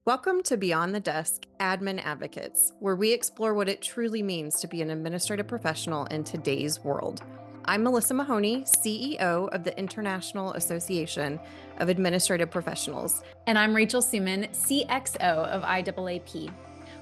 Welcome to Beyond the Desk Admin Advocates, where we explore what it truly means to be an administrative professional in today's world. I'm Melissa Mahoney, CEO of the International Association of Administrative Professionals. And I'm Rachel Suman, CXO of IAAP.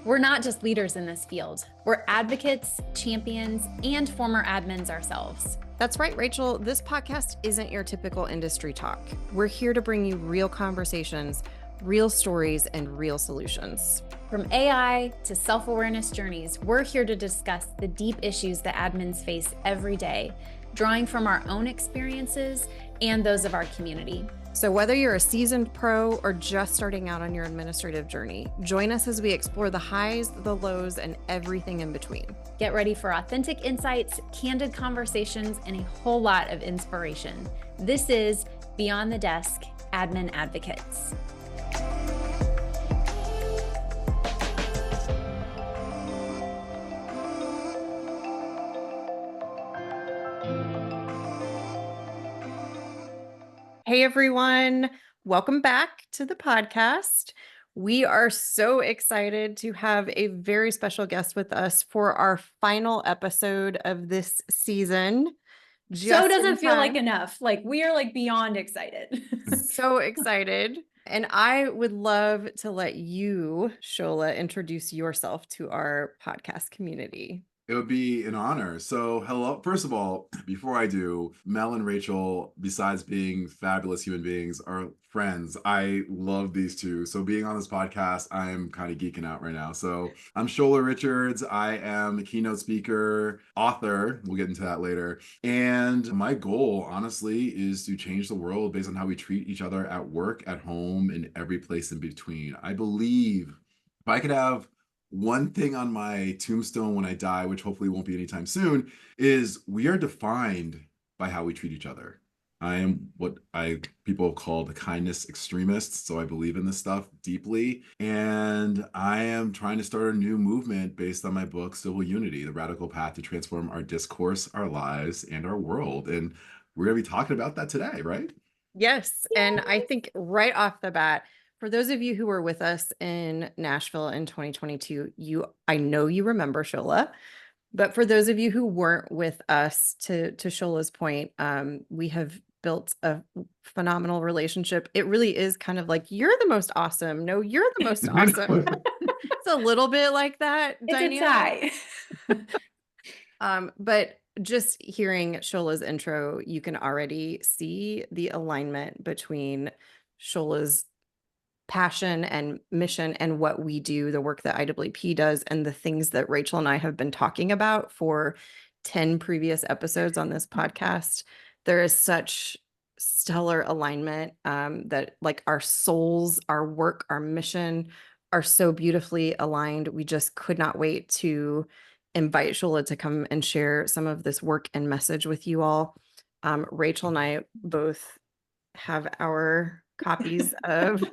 We're not just leaders in this field. We're advocates, champions, and former admins ourselves. That's right, Rachel. This podcast isn't your typical industry talk. We're here to bring you real conversations, real stories, and real solutions. From AI to self-awareness journeys, we're here to discuss the deep issues that admins face every day, drawing from our own experiences and those of our community. So whether you're a seasoned pro or just starting out on your administrative journey, join us as we explore the highs, the lows, and everything in between. Get ready for authentic insights, candid conversations, and a whole lot of inspiration. This is Beyond the Desk Admin Advocates. Hey everyone, welcome back to the podcast. We are so excited to have a very special guest with us for our final episode of this season. So doesn't feel like enough. Like we are beyond excited. So excited. And I would love to let you, Shola, introduce yourself to our podcast community. It would be an honor. So, hello. First of all, before I do, Mel and Rachel, besides being fabulous human beings, are friends. I love these two. So, being on this podcast, I'm kind of geeking out right now. So, I'm Shola Richards. I am a keynote speaker, author. We'll get into that later. And my goal, honestly, is to change the world based on how we treat each other at work, at home, and every place in between. I believe if I could have one thing on my tombstone when I die, which hopefully won't be anytime soon, is we are defined by how we treat each other. I am what people have called a kindness extremist, so I believe in this stuff deeply. And I am trying to start a new movement based on my book, Civil Unity, The Radical Path to Transform Our Discourse, Our Lives, and Our World. And we're going to be talking about that today, right? Yes. And I think right off the bat, for those of you who were with us in Nashville in 2022, I know you remember Shola, but for those of you who weren't with us, to Shola's point, we have built a phenomenal relationship. It really is kind of like, you're the most awesome. No, you're the most awesome. It's a little bit like that. It's a tie. But just hearing Shola's intro, you can already see the alignment between Shola's passion and mission and what we do, the work that IAAP does, and the things that Rachel and I have been talking about for 10 previous episodes on this podcast. There is such stellar alignment that like our souls, our work, our mission are so beautifully aligned. We just could not wait to invite Shola to come and share some of this work and message with you all. Rachel and I both have our copies of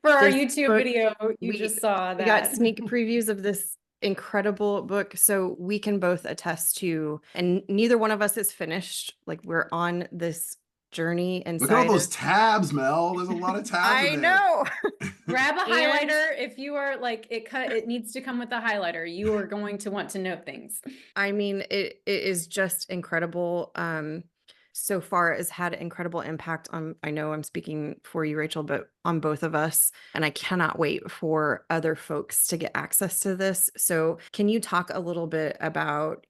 for our this YouTube book. video. You just saw that. We got sneak previews of this incredible book, so we can both attest to, and neither one of us is finished. Like we're on this journey inside. Look at all those tabs, Mel. There's a lot of tabs. I know. Grab a highlighter. If you are like it needs to come with a highlighter. You are going to want to note things. I mean, it is just incredible. So far has had incredible impact on, I know I'm speaking for you, Rachel, but on both of us. And I cannot wait for other folks to get access to this. So can you talk a little bit about,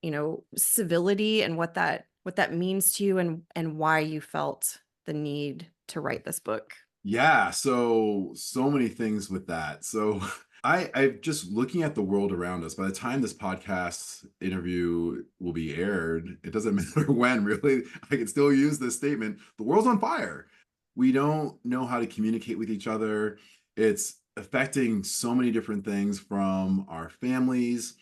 civility and what that means to you and why you felt the need to write this book? Yeah, so many things with that. So I'm just looking at the world around us. By the time this podcast interview will be aired, it doesn't matter when, really. I can still use this statement. The world's on fire. We don't know how to communicate with each other. It's affecting so many different things, from our families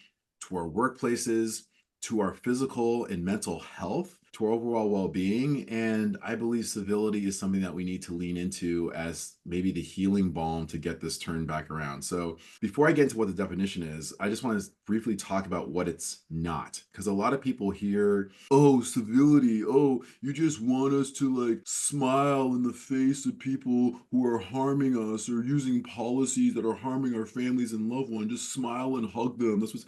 to our workplaces to our physical and mental health to our overall well-being. And I believe civility is something that we need to lean into as maybe the healing balm to get this turned back around. So before I get into what the definition is, I just want to briefly talk about what it's not. Because a lot of people hear, oh, civility, oh, you just want us to like smile in the face of people who are harming us or using policies that are harming our families and loved ones. Just smile and hug them. This was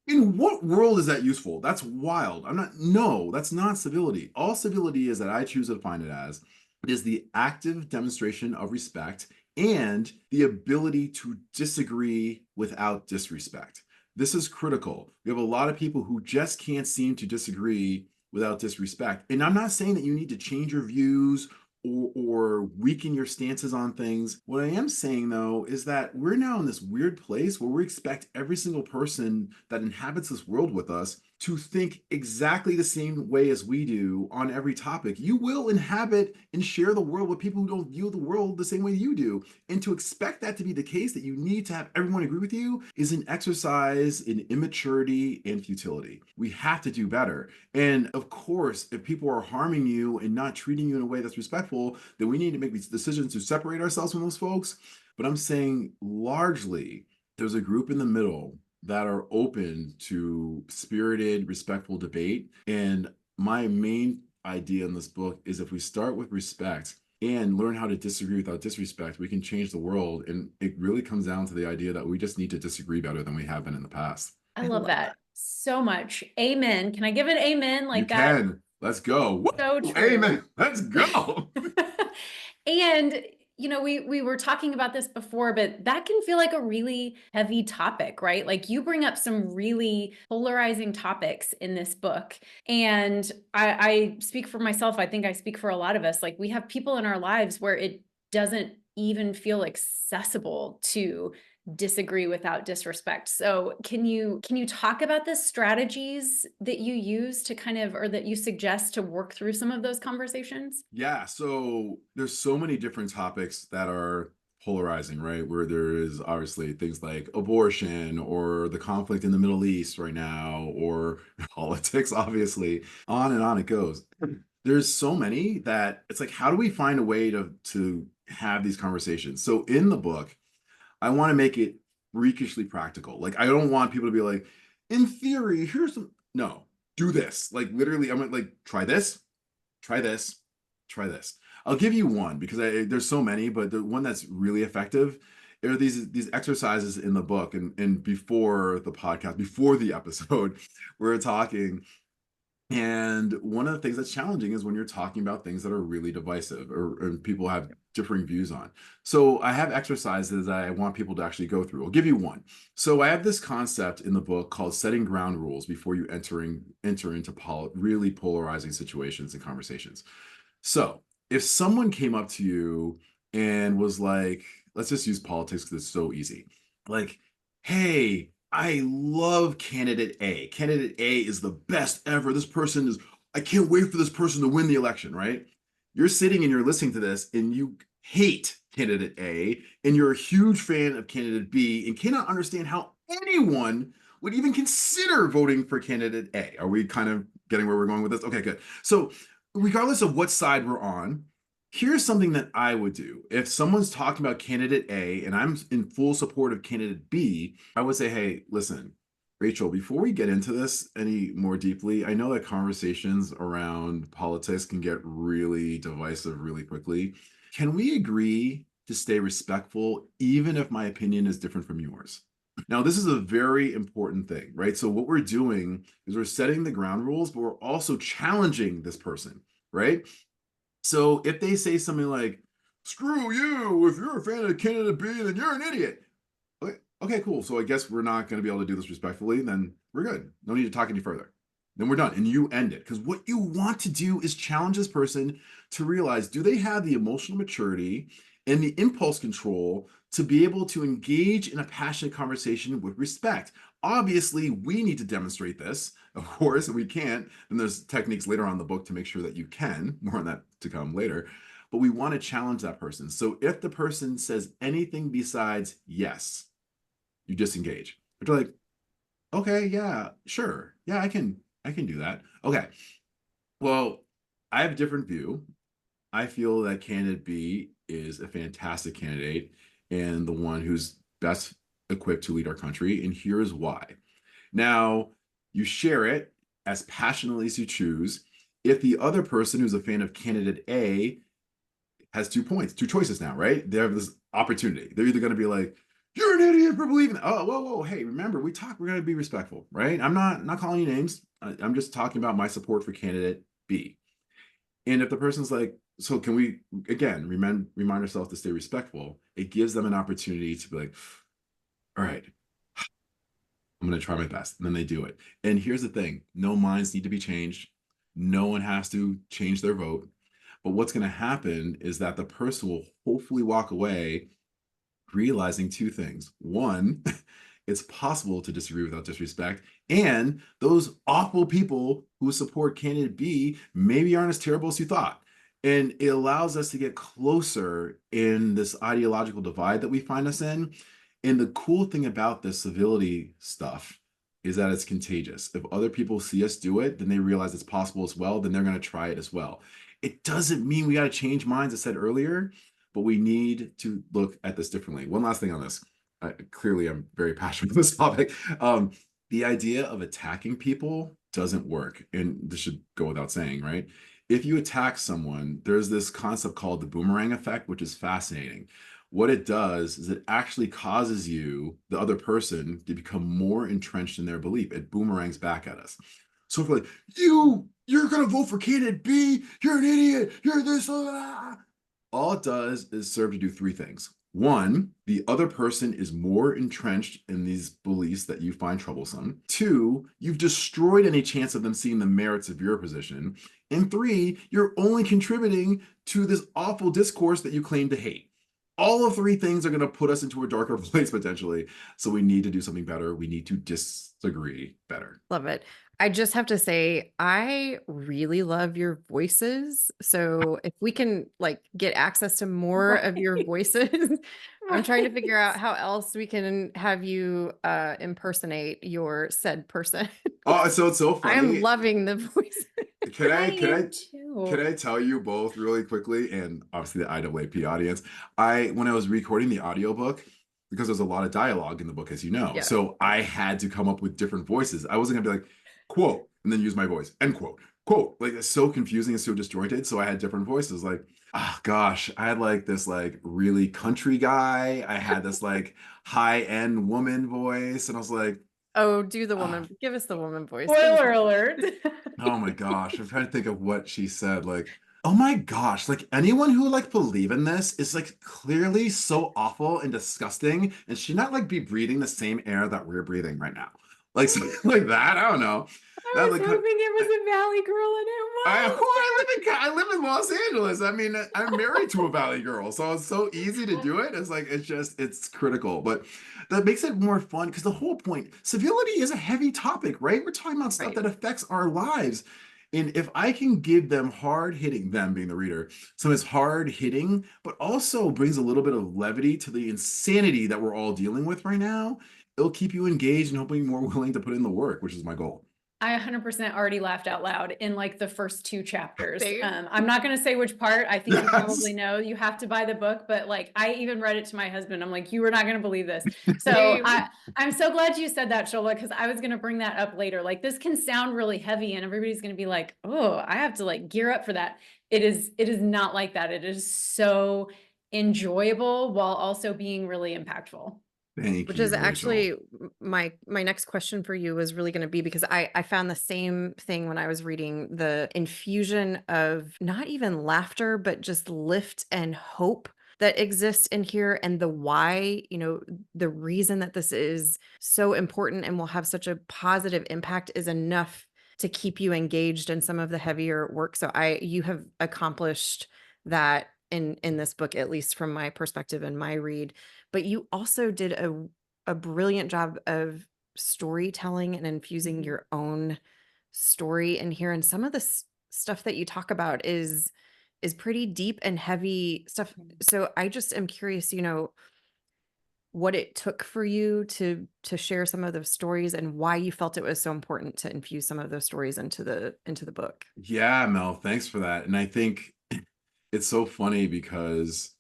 in what world is that useful? That's wild. No, that's not civility. All civility is that I choose to define it as is the active demonstration of respect and the ability to disagree without disrespect. This is critical. We have a lot of people who just can't seem to disagree without disrespect. And I'm not saying that you need to change your views or weaken your stances on things. What I am saying, though, is that we're now in this weird place where we expect every single person that inhabits this world with us to think exactly the same way as we do on every topic. You will inhabit and share the world with people who don't view the world the same way you do. And to expect that to be the case, that you need to have everyone agree with you, is an exercise in immaturity and futility. We have to do better. And of course, if people are harming you and not treating you in a way that's respectful, then we need to make these decisions to separate ourselves from those folks. But I'm saying largely, there's a group in the middle that are open to spirited, respectful debate. And my main idea in this book is if we start with respect and learn how to disagree without disrespect, we can change the world. And it really comes down to the idea that we just need to disagree better than we have been in the past. I love that so much. Amen. Can I give an amen like you that? Can. Let's go. So true. Amen. Let's go. And we were talking about this before, but that can feel like a really heavy topic, right? Like you bring up some really polarizing topics in this book. And I speak for myself. I think I speak for a lot of us. Like we have people in our lives where it doesn't even feel accessible to disagree without disrespect. So can you talk about the strategies that you use to kind of, or that you suggest to work through some of those conversations? Yeah, so there's so many different topics that are polarizing, right? Where there is obviously things like abortion or the conflict in the Middle East right now, or politics, obviously. On and on it goes. There's so many that it's like, how do we find a way to have these conversations? So in the book, I want to make it freakishly practical. Like, I don't want people to be like, in theory, here's some. No, do this. Like, literally, I'm like, try this, try this, try this. I'll give you one because there's so many, but the one that's really effective are these exercises in the book. And before the podcast, before the episode, we're talking. And one of the things that's challenging is when you're talking about things that are really divisive or people have differing views on. So I have exercises that I want people to actually go through. I'll give you one. So I have this concept in the book called setting ground rules before you enter into really polarizing situations and conversations. So if someone came up to you and was like, let's just use politics because it's so easy. Like, hey, I love candidate A. Candidate A is the best ever. I can't wait for this person to win the election, right? You're sitting and you're listening to this and you hate candidate A and you're a huge fan of candidate B and cannot understand how anyone would even consider voting for candidate A. Are we kind of getting where we're going with this? Okay, good. So regardless of what side we're on, here's something that I would do. If someone's talking about candidate A and I'm in full support of candidate B, I would say, hey, listen, Rachel, before we get into this any more deeply, I know that conversations around politics can get really divisive really quickly. Can we agree to stay respectful, even if my opinion is different from yours? Now, this is a very important thing, right? So what we're doing is we're setting the ground rules, but we're also challenging this person, right? So if they say something like, screw you, if you're a fan of candidate B, then you're an idiot. Okay, cool. So I guess we're not going to be able to do this respectfully. Then we're good. No need to talk any further. Then we're done. And you end it. Because what you want to do is challenge this person to realize, do they have the emotional maturity and the impulse control to be able to engage in a passionate conversation with respect? Obviously, we need to demonstrate this, of course, and we can't. And there's techniques later on in the book to make sure that you can. More on that to come later. But we want to challenge that person. So if the person says anything besides yes, you disengage. But you're like, okay, yeah, sure. Yeah, I can do that. Okay. Well, I have a different view. I feel that candidate B is a fantastic candidate and the one who's best equipped to lead our country. And here's why. Now, you share it as passionately as you choose. If the other person who's a fan of candidate A has 2 points, two choices now, right? They have this opportunity. They're either going to be like, "You're an idiot for believing that." Oh, whoa, whoa, hey, remember, we talk. We're going to be respectful, right? I'm not calling you names. I'm just talking about my support for candidate B. And if the person's like, "So can we again remind ourselves to stay respectful?" It gives them an opportunity to be like, "All right, I'm going to try my best." And then they do it. And here's the thing: no minds need to be changed. No one has to change their vote. But what's going to happen is that the person will hopefully walk away realizing two things. One, it's possible to disagree without disrespect. And those awful people who support candidate B maybe aren't as terrible as you thought. And it allows us to get closer in this ideological divide that we find us in. And the cool thing about this civility stuff is that it's contagious. If other people see us do it, then they realize it's possible as well, then they're going to try it as well. It doesn't mean we got to change minds, as I said earlier, but we need to look at this differently. One last thing on this. Clearly, I'm very passionate about this topic. The idea of attacking people doesn't work. And this should go without saying, right? If you attack someone, there's this concept called the boomerang effect, which is fascinating. What it does is it actually causes you, the other person, to become more entrenched in their belief. It boomerangs back at us. So if we're like, you're going to vote for candidate B, you're an idiot, you're this, all it does is serve to do three things. One, the other person is more entrenched in these beliefs that you find troublesome. Two, you've destroyed any chance of them seeing the merits of your position. And three, you're only contributing to this awful discourse that you claim to hate. All of three things are going to put us into a darker place potentially. So we need to do something better. We need to disagree better. Love it. I just have to say, I really love your voices. So if we can like get access to more of your Right. voices, I'm trying to figure out Right. how else we can have you impersonate your said person. Oh, so it's so I am funny. loving the voices. Can I I can am I can too. I tell you both really quickly, and obviously the IAAP audience, when I was recording the audiobook, because there's a lot of dialogue in the book, as you know, Yeah. so I had to come up with different voices. I wasn't gonna be like, quote, and then use my voice, end quote, quote. Like it's so confusing and so disjointed. So I had different voices. Like, oh gosh, I had like this like really country guy. I had this like high-end woman voice, and I was like, Oh, do the ah, woman. Give us the woman voice. Give us Spoiler alert. oh my gosh, I'm trying to think of what she said. Like, oh my gosh, like anyone who like believe in this is like clearly so awful and disgusting, and should not like be breathing the same air that we're breathing right now. Like something like that. I don't know. I That was like hoping it was a Valley Girl, and it was. I live in Los Angeles. I mean, I'm married to a Valley girl, so it's so easy to do it. It's like it's critical, but that makes it more fun because the whole point, civility is a heavy topic, right? We're talking about stuff right. that affects our lives. And if I can give them hard hitting, them being the reader, some is hard hitting, but also brings a little bit of levity to the insanity that we're all dealing with right now, it'll keep you engaged and hopefully more willing to put in the work, which is my goal. I 100% already laughed out loud in like the first two chapters. Same. I'm not going to say which part. I think you Yes. probably know. You have to buy the book, but like I even read it to my husband. I'm like, you are not going to believe this. So Same. I'm so glad you said that, Shola, because I was going to bring that up later. Like this can sound really heavy, and everybody's going to be like, oh, I have to like gear up for that. It is not like that. It is so enjoyable while also being really impactful. Thank Which is you, actually Rachel. my next question for you was really going to be because I found the same thing when I was reading the infusion of not even laughter, but just lift and hope that exists in here and the why, the reason that this is so important and will have such a positive impact is enough to keep you engaged in some of the heavier work. So you have accomplished that in this book, at least from my perspective and my read. But you also did a brilliant job of storytelling and infusing Mhm. your own story in here. And some of the stuff that you talk about is pretty deep and heavy stuff. Mhm. So I just am curious, what it took for you to share some of those stories and why you felt it was so important to infuse some of those stories into the book. Yeah, Mel, thanks for that. And I think it's so funny because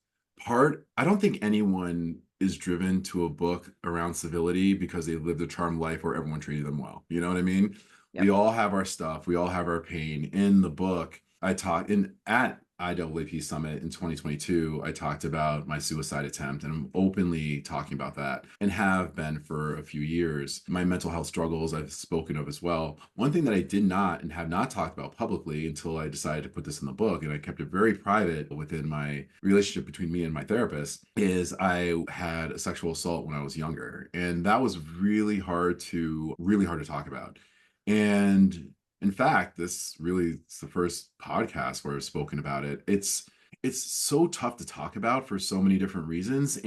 I don't think anyone is driven to a book around civility because they lived a charmed life where everyone treated them well. You know what I mean? We Yep. all have our stuff. We all have our pain. In the book, I talk in at IAAP Summit in 2022, I talked about my suicide attempt, and I'm openly talking about that and have been for a few years. My mental health struggles I've spoken of as well. One thing that I did not and have not talked about publicly until I decided to put this in the book, and I kept it very private within my relationship between me and my therapist, is I had a sexual assault when I was younger. And that was really hard to talk about. And in fact, this really is the first podcast where I've spoken about it. It's so tough to talk about for so many different reasons.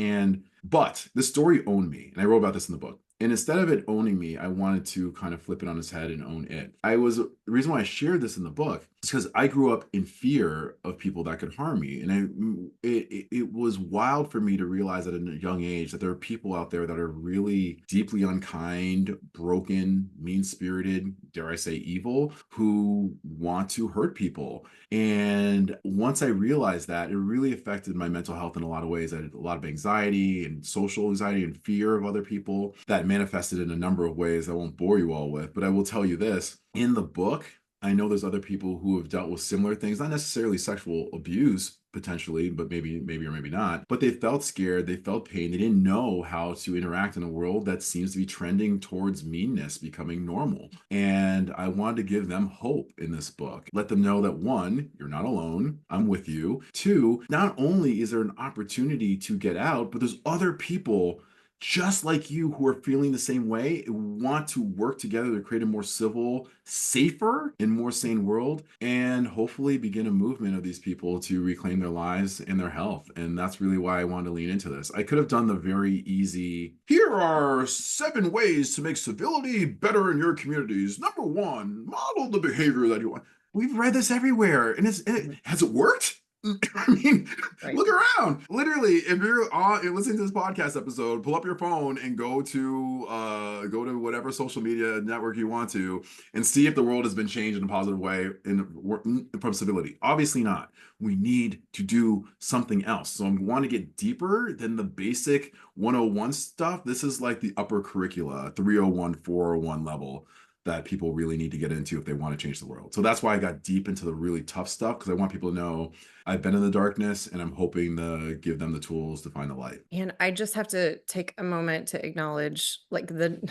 But the story owned me. And I wrote about this in the book. And instead of it owning me, I wanted to kind of flip it on its head and own it. The reason why I shared this in the book is because I grew up in fear of people that could harm me. And it was wild for me to realize at a young age that there are people out there that are really deeply unkind, broken, mean-spirited, dare I say evil, who want to hurt people. And once I realized that, it really affected my mental health in a lot of ways. I had a lot of anxiety and social anxiety and fear of other people that manifested in a number of ways I won't bore you all with. But I will tell you this, in the book, I know there's other people who have dealt with similar things, not necessarily sexual abuse potentially, but maybe or maybe not. But they felt scared, they felt pain, they didn't know how to interact in a world that seems to be trending towards meanness becoming normal. And I wanted to give them hope in this book. Let them know that one, you're not alone, I'm with you. Two, not only is there an opportunity to get out, but there's other people just like you who are feeling the same way, want to work together to create a more civil, safer, and more sane world, and hopefully begin a movement of these people to reclaim their lives and their health. And that's really why I wanted to lean into this. I could have done the very easy, here are 7 ways to make civility better in your communities. Number 1, model the behavior that you want. We've read this everywhere. And has it worked? I mean, Right. look around. Literally, if you're listening to this podcast episode, pull up your phone and go to whatever social media network you want to, and see if the world has been changed in a positive way from civility. Obviously not. We need to do something else. So I want to get deeper than the basic 101 stuff. This is like the upper curricula, 301, 401 level that people really need to get into if they want to change the world. So that's why I got deep into the really tough stuff, because I want people to know I've been in the darkness and I'm hoping to give them the tools to find the light. And I just have to take a moment to acknowledge like the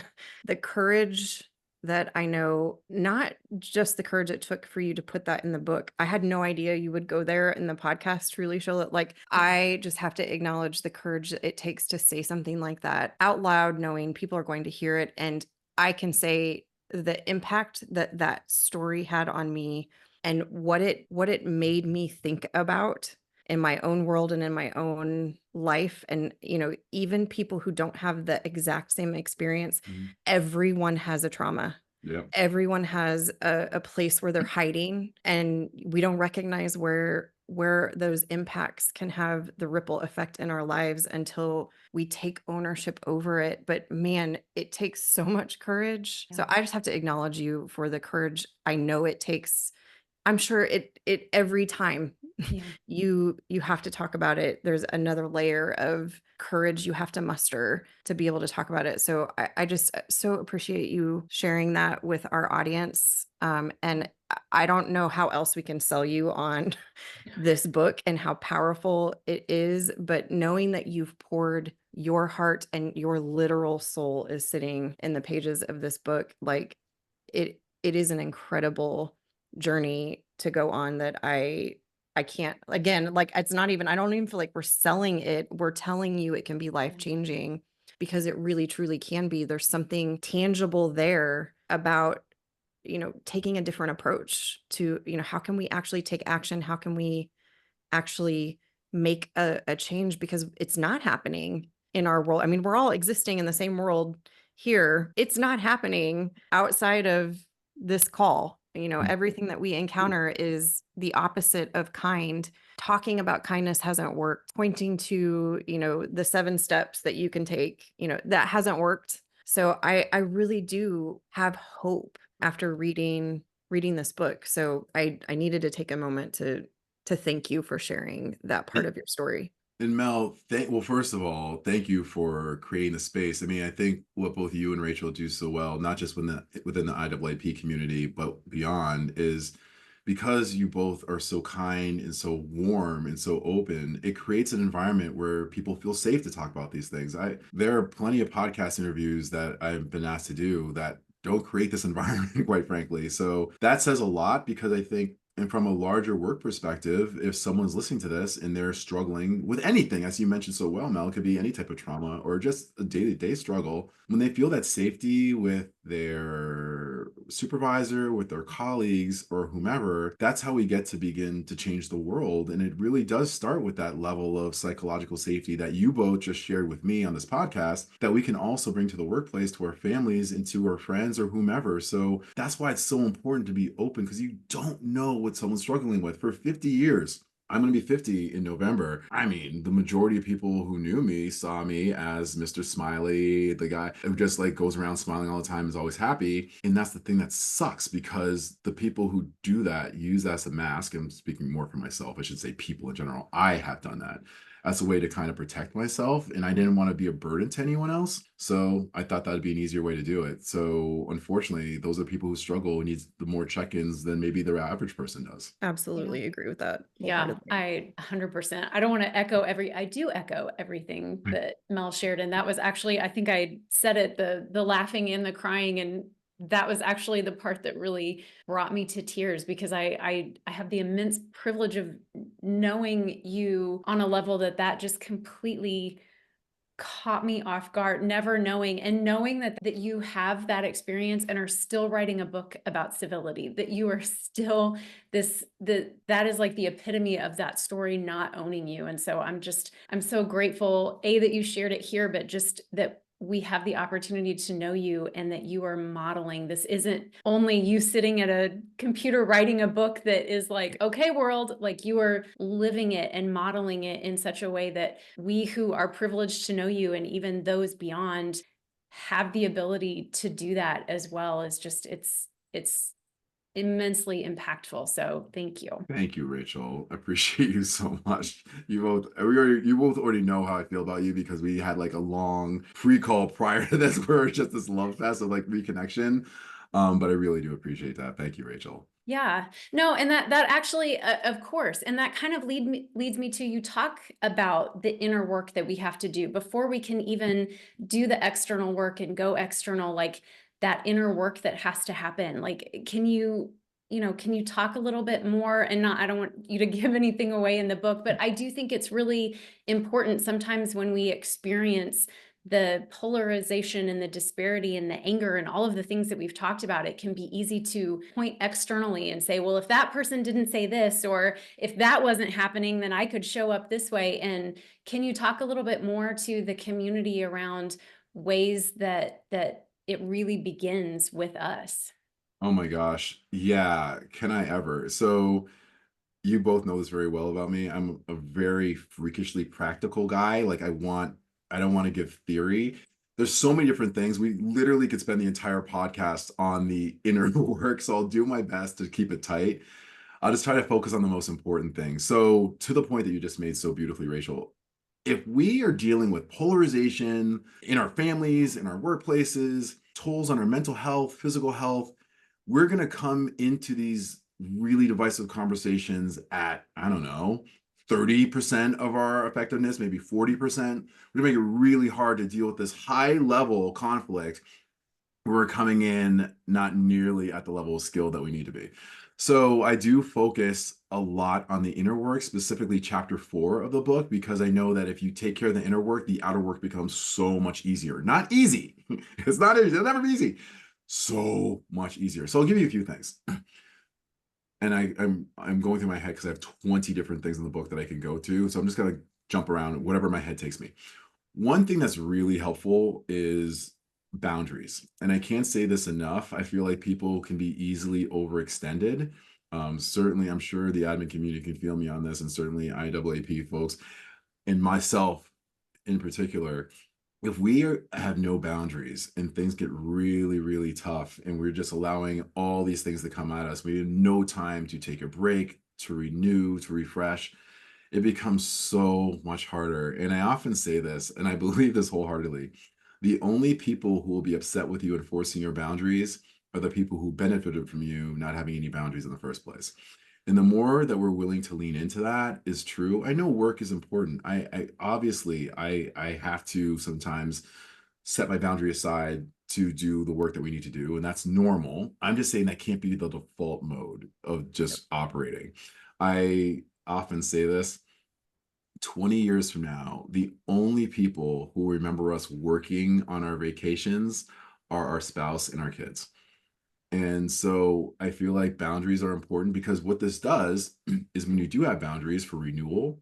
courage that I know, not just the courage it took for you to put that in the book. I had no idea you would go there in the podcast, truly, Shola. Like, I just have to acknowledge the courage that it takes to say something like that out loud, knowing people are going to hear it. And I can say the impact that that story had on me and what it made me think about in my own world and in my own life. And, even people who don't have the exact same experience, Mhm. everyone has a trauma. Yeah. Everyone has a place where they're hiding, and we don't recognize where those impacts can have the ripple effect in our lives until we take ownership over it. But man, it takes so much courage. So Yeah. I just have to acknowledge you for the courage I know it takes. I'm sure it every time Yeah. you have to talk about it, there's another layer of courage you have to muster to be able to talk about it. So I just so appreciate you sharing that with our audience. And I don't know how else we can sell you on this book and how powerful it is, but knowing that you've poured your heart and your literal soul is sitting in the pages of this book, like it is an incredible journey to go on that I can't, again, like, it's not even, I don't even feel like we're selling it. We're telling you it can be life changing, because it really truly can be. There's something tangible there about, taking a different approach to, how can we actually take action? How can we actually make a change? Because it's not happening in our world. I mean, we're all existing in the same world here. It's not happening outside of this call. Everything that we encounter is the opposite of kind. talking about kindness hasn't worked, pointing to, the 7 steps that you can take, that hasn't worked. So I really do have hope after reading this book. So I needed to take a moment to thank you for sharing that part of your story. And Mel, well, first of all, thank you for creating the space. I mean, I think what both you and Rachel do so well, not just within the IAAP community, but beyond, is because you both are so kind and so warm and so open, it creates an environment where people feel safe to talk about these things. There are plenty of podcast interviews that I've been asked to do that don't create this environment, quite frankly. So that says a lot, because I think, and from a larger work perspective, if someone's listening to this and they're struggling with anything, as you mentioned so well, Mel, it could be any type of trauma or just a day-to-day struggle, when they feel that safety with their supervisor, with their colleagues, or whomever, that's how we get to begin to change the world. And it really does start with that level of psychological safety that you both just shared with me on this podcast, that we can also bring to the workplace, to our families, and to our friends or whomever. So that's why it's so important to be open, because you don't know what someone's struggling with. For 50 years, I'm going to be 50 in November. I mean, the majority of people who knew me saw me as Mr. Smiley, the guy who just like goes around smiling all the time, is always happy. And that's the thing that sucks, because the people who do that use that as a mask. I'm speaking more for myself. I should say people in general. I have done that as a way to kind of protect myself. And I didn't want to be a burden to anyone else. So I thought that'd be an easier way to do it. So unfortunately, those are people who struggle and needs the more check-ins than maybe the average person does. Absolutely agree with that. Yeah, wholeheartedly. I 100%. I don't want to I do echo everything that Mel shared. And that was actually, I think I said it, the laughing and the crying. And that was actually the part that really brought me to tears, because I have the immense privilege of knowing you on a level that just completely caught me off guard, never knowing, and knowing that you have that experience and are still writing a book about civility, that you are still that is like the epitome of that story not owning you. And so I'm so grateful, that you shared it here, but just that we have the opportunity to know you, and that you are modeling. This isn't only you sitting at a computer writing a book that is like, okay, world, like you are living it and modeling it in such a way that we who are privileged to know you, and even those beyond, have the ability to do that as well. Is just, it's immensely impactful. So thank you. Thank you, Rachel. I appreciate you so much. You both already know how I feel about you, because we had like a long pre-call prior to this where it's just this love fest of like reconnection. But I really do appreciate that. Thank you, Rachel. Yeah, no, and that actually, of course, and that kind of leads me to, you talk about the inner work that we have to do before we can even do the external work and go external, like that inner work that has to happen. Like, can you talk a little bit more? And not, I don't want you to give anything away in the book, but I do think it's really important sometimes when we experience the polarization and the disparity and the anger and all of the things that we've talked about. It can be easy to point externally and say, well, if that person didn't say this, or if that wasn't happening, then I could show up this way. And can you talk a little bit more to the community around ways that it really begins with us? Oh my gosh. Yeah. Can I ever? So you both know this very well about me. I'm a very freakishly practical guy. Like I don't want to give theory. There's so many different things. We literally could spend the entire podcast on the inner work. So I'll do my best to keep it tight. I'll just try to focus on the most important things. So to the point that you just made so beautifully, Rachel, if we are dealing with polarization in our families, in our workplaces, tolls on our mental health, physical health, we're going to come into these really divisive conversations at, I don't know, 30% of our effectiveness, maybe 40%. We're going to make it really hard to deal with this high level conflict. We're coming in not nearly at the level of skill that we need to be. So I do focus a lot on the inner work, specifically chapter 4 of the book, because I know that if you take care of the inner work, the outer work becomes so much easier. Not easy. It's not easy. It'll never be easy. So much easier. So I'll give you a few things. And I'm going through my head because I have 20 different things in the book that I can go to. So I'm just gonna jump around whatever my head takes me. One thing that's really helpful is boundaries. And I can't say this enough. I feel like people can be easily overextended. Certainly, I'm sure the admin community can feel me on this, and certainly IAAP folks and myself in particular. If have no boundaries and things get really, really tough, and we're just allowing all these things to come at us, we have no time to take a break, to renew, to refresh, it becomes so much harder. And I often say this, and I believe this wholeheartedly, the only people who will be upset with you enforcing your boundaries are the people who benefited from you not having any boundaries in the first place. And the more that we're willing to lean into that is true. I know work is important. I obviously I have to sometimes set my boundary aside to do the work that we need to do, and that's normal. I'm just saying that can't be the default mode of just operating. I often say this, 20 years from now, the only people who remember us working on our vacations are our spouse and our kids. And so I feel like boundaries are important, because what this does is when you do have boundaries for renewal,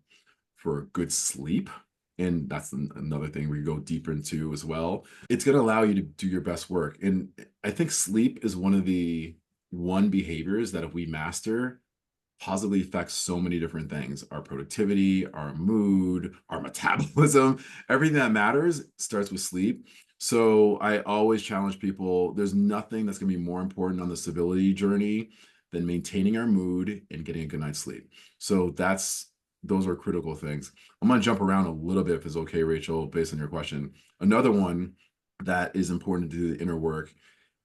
for good sleep, and that's another thing we go deeper into as well, it's going to allow you to do your best work. And I think sleep is one of the behaviors that if we master, positively affects so many different things: our productivity, our mood, our metabolism. Everything that matters starts with sleep. So I always challenge people, there's nothing that's going to be more important on the civility journey than maintaining our mood and getting a good night's sleep. So those are critical things. I'm going to jump around a little bit if it's okay, Rachel, based on your question. Another one that is important to do the inner work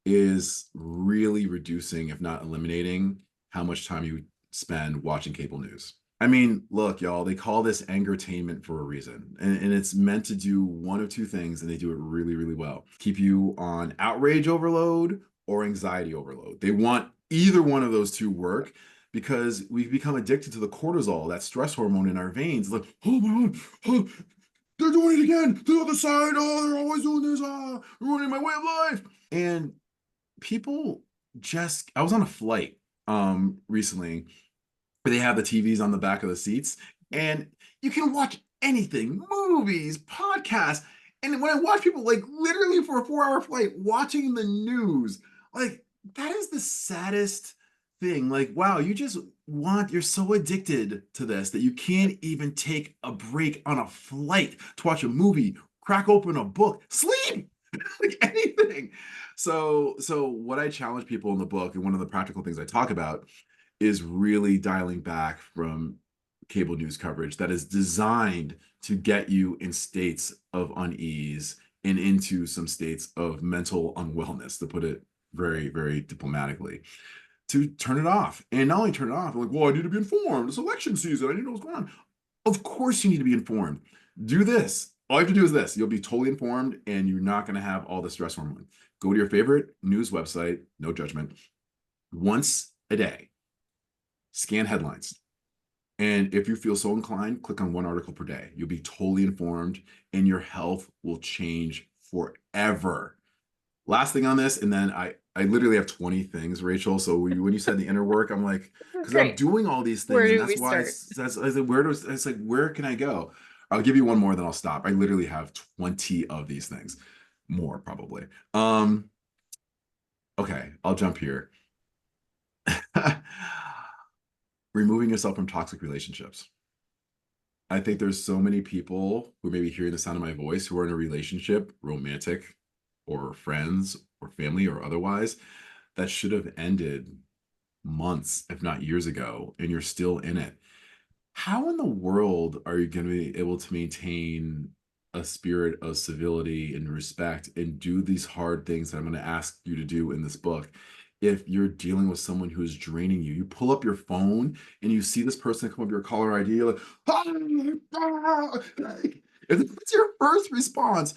is really reducing, if not eliminating, how much time you spend watching cable news. I mean, look, y'all, they call this angertainment for a reason. And it's meant to do one of two things, and they do it really, really well. Keep you on outrage overload or anxiety overload. They want either one of those two work, because we've become addicted to the cortisol, that stress hormone in our veins. Like, oh my God, oh, they're doing it again. The other side, oh, they're always doing this, ruining my way of life. And people I was on a flight recently where they have the TVs on the back of the seats, and you can watch anything, movies, podcasts. And when I watch people like literally for a 4-hour flight watching the news, like, that is the saddest thing. Like, wow, you're so addicted to this that you can't even take a break on a flight to watch a movie, crack open a book, sleep, like anything. So what I challenge people in the book, and one of the practical things I talk about, is really dialing back from cable news coverage that is designed to get you in states of unease and into some states of mental unwellness, to put it very, very diplomatically, to turn it off. And not only turn it off, like, well, I need to be informed. It's election season. I need to know what's going on. Of course you need to be informed. Do this. All you have to do is this. You'll be totally informed, and you're not going to have all the stress hormone. Go to your favorite news website, no judgment, once a day. Scan headlines. And if you feel so inclined, click on one article per day. You'll be totally informed, and your health will change forever. Last thing on this, and then I literally have 20 things, Rachel. So when you said the inner work, I'm like, because I'm doing all these things, Where and do we that's why it's like, where can I go? I'll give you one more, then I'll stop. I literally have 20 of these things, more probably. Okay, I'll jump here. Removing yourself from toxic relationships. I think there's so many people who may be hearing the sound of my voice who are in a relationship, romantic or friends or family or otherwise, that should have ended months, if not years ago, and you're still in it. How in the world are you going to be able to maintain a spirit of civility and respect and do these hard things that I'm going to ask you to do in this book if you're dealing with someone who is draining you? You pull up your phone and you see this person come up your caller ID, you're like, like, if it's your first response,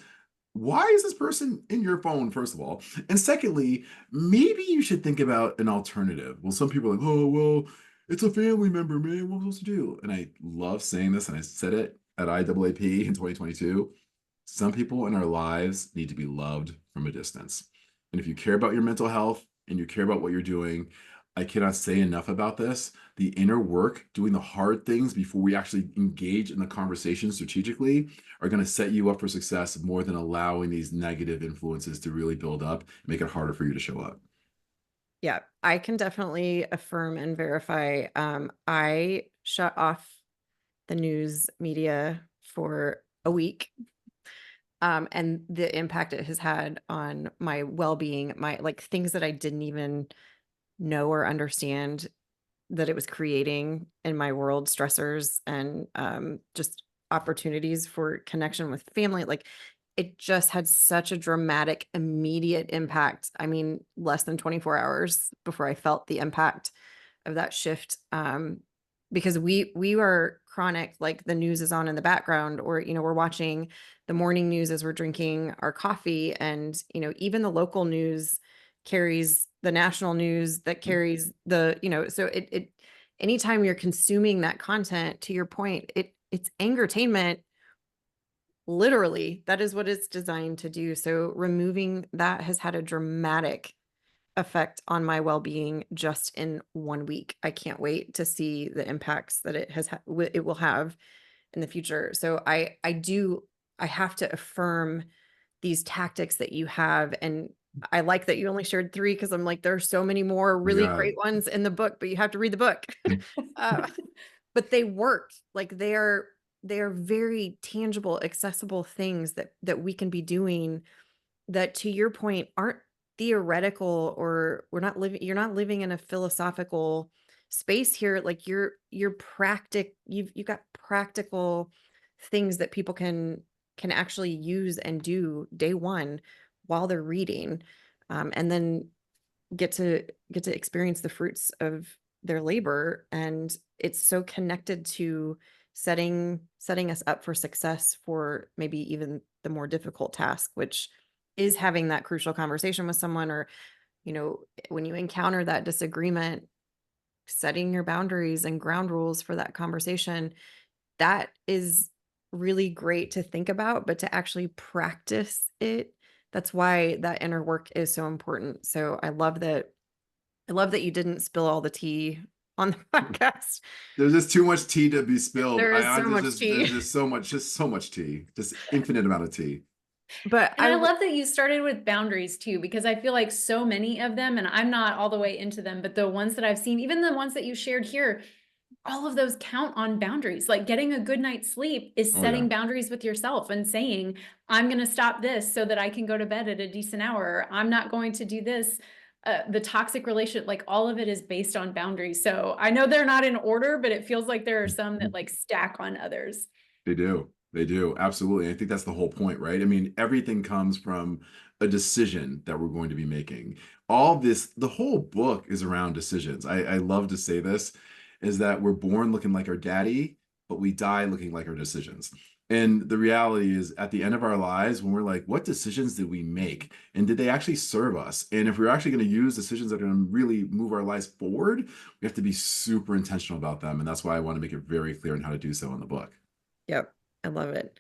why is this person in your phone, first of all? And secondly, maybe you should think about an alternative. Well, some people are like, oh, well, it's a family member, man. What am I supposed to do? And I love saying this, and I said it at IAAP in 2022. Some people in our lives need to be loved from a distance. And if you care about your mental health and you care about what you're doing, I cannot say enough about this. The inner work, doing the hard things before we actually engage in the conversation strategically, are going to set you up for success more than allowing these negative influences to really build up and make it harder for you to show up. Yeah, I can definitely affirm and verify. I shut off the news media for a week. And the impact it has had on my well-being, my like things that I didn't even know or understand that it was creating in my world, stressors and just opportunities for connection with family. Like it just had such a dramatic, immediate impact. I mean, less than 24 hours before I felt the impact of that shift. Because we are chronic, like the news is on in the background, or we're watching the morning news as we're drinking our coffee, and even the local news carries the national news that carries the so it anytime you're consuming that content, to your point, it's angertainment. Literally, that is what it's designed to do. So removing that has had a dramatic effect on my well-being just in 1 week. I can't wait to see the impacts that it will have in the future. So I have to affirm these tactics that you have. And I like that you only shared 3, because I'm like, there are so many more Oh my really God. great ones in the book, but you have to read the book. uh, but they work. Like they are very tangible, accessible things that we can be doing that, to your point, aren't theoretical, or you're not living in a philosophical space here. Like you've got practical things that people can actually use and do day one while they're reading, and then get to experience the fruits of their labor. And it's so connected to setting us up for success for maybe even the more difficult task, which is having that crucial conversation with someone, or when you encounter that disagreement, setting your boundaries and ground rules for that conversation. That is really great to think about, but to actually practice it, that's why that inner work is so important. So I love that you didn't spill all the tea on the podcast. There's just too much tea to be spilled. There is I so there's much just there's tea. just so much tea, just infinite amount of tea. But And I love that you started with boundaries too, because I feel like so many of them, and I'm not all the way into them, but the ones that I've seen, even the ones that you shared here, all of those count on boundaries. Like getting a good night's sleep is Oh yeah, setting boundaries with yourself and saying, I'm going to stop this so that I can go to bed at a decent hour. Or, I'm not going to do this. The toxic relationship, like all of it is based on boundaries. So I know they're not in order, but it feels like there are some that like stack on others. they do. They do. Absolutely. I think that's the whole point, right? I mean, everything comes from a decision that we're going to be making. All this, the whole book is around decisions. I love to say this, is that we're born looking like our daddy, but we die looking like our decisions. And the reality is, at the end of our lives, when we're like, what decisions did we make? And did they actually serve us? And if we're actually going to use decisions that are going to really move our lives forward, we have to be super intentional about them. And that's why I want to make it very clear on how to do so in the book. Yep, I love it.